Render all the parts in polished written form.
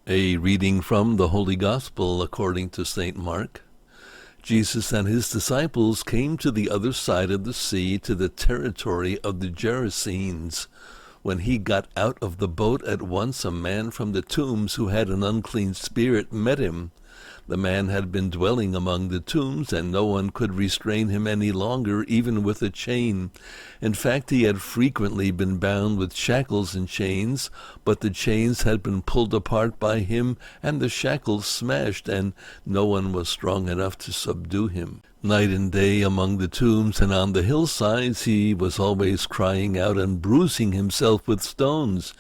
A reading from the Holy Gospel according to St. Mark. Jesus and his disciples came to the other side of the sea, to the territory of the Gerasenes. When he got out of the boat, at once a man from the tombs who had an unclean spirit met him. The man had been dwelling among the tombs, and no one could restrain him any longer, even with a chain. In fact, he had frequently been bound with shackles and chains, but the chains had been pulled apart by him, and the shackles smashed, and no one was strong enough to subdue him. Night and day among the tombs and on the hillsides he was always crying out and bruising himself with stones.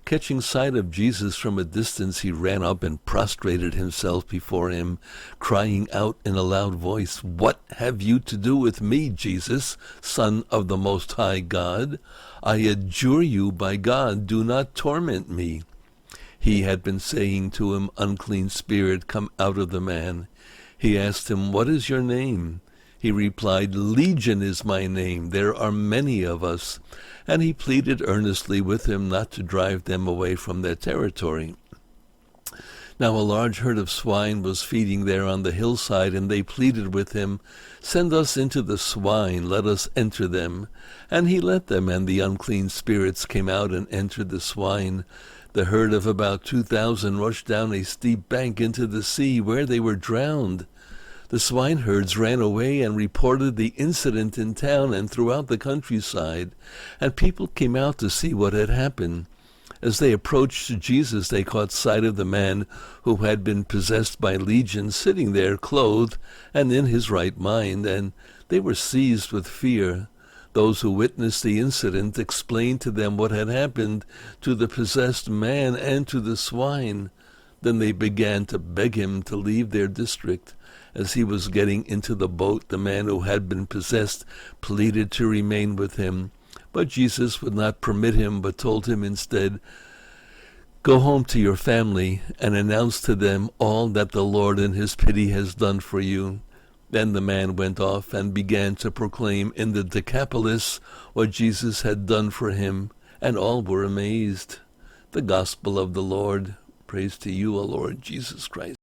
Catching sight of Jesus from a distance, he ran up and prostrated himself before him, crying out in a loud voice, "What have you to do with me, Jesus, Son of the Most High God? I adjure you by God, do not torment me." He had been saying to him, "Unclean spirit, come out of the man." He asked him, "What is your name?" He replied, "Legion is my name. There are many of us." And he pleaded earnestly with him not to drive them away from their territory. Now a large herd of swine was feeding there on the hillside, and they pleaded with him, "Send us into the swine, let us enter them." And he let them, and the unclean spirits came out and entered the swine. The herd of about 2,000 rushed down a steep bank into the sea, where they were drowned. The swineherds ran away and reported the incident in town and throughout the countryside, and people came out to see what had happened. As they approached Jesus, they caught sight of the man who had been possessed by legion sitting there, clothed and in his right mind, and they were seized with fear. Those who witnessed the incident explained to them what had happened to the possessed man and to the swine. Then they began to beg him to leave their district. As he was getting into the boat, the man who had been possessed pleaded to remain with him. But Jesus would not permit him, but told him instead, "Go home to your family and announce to them all that the Lord in his pity has done for you." Then the man went off and began to proclaim in the Decapolis what Jesus had done for him, and all were amazed. The Gospel of the Lord. Praise to you, O Lord Jesus Christ.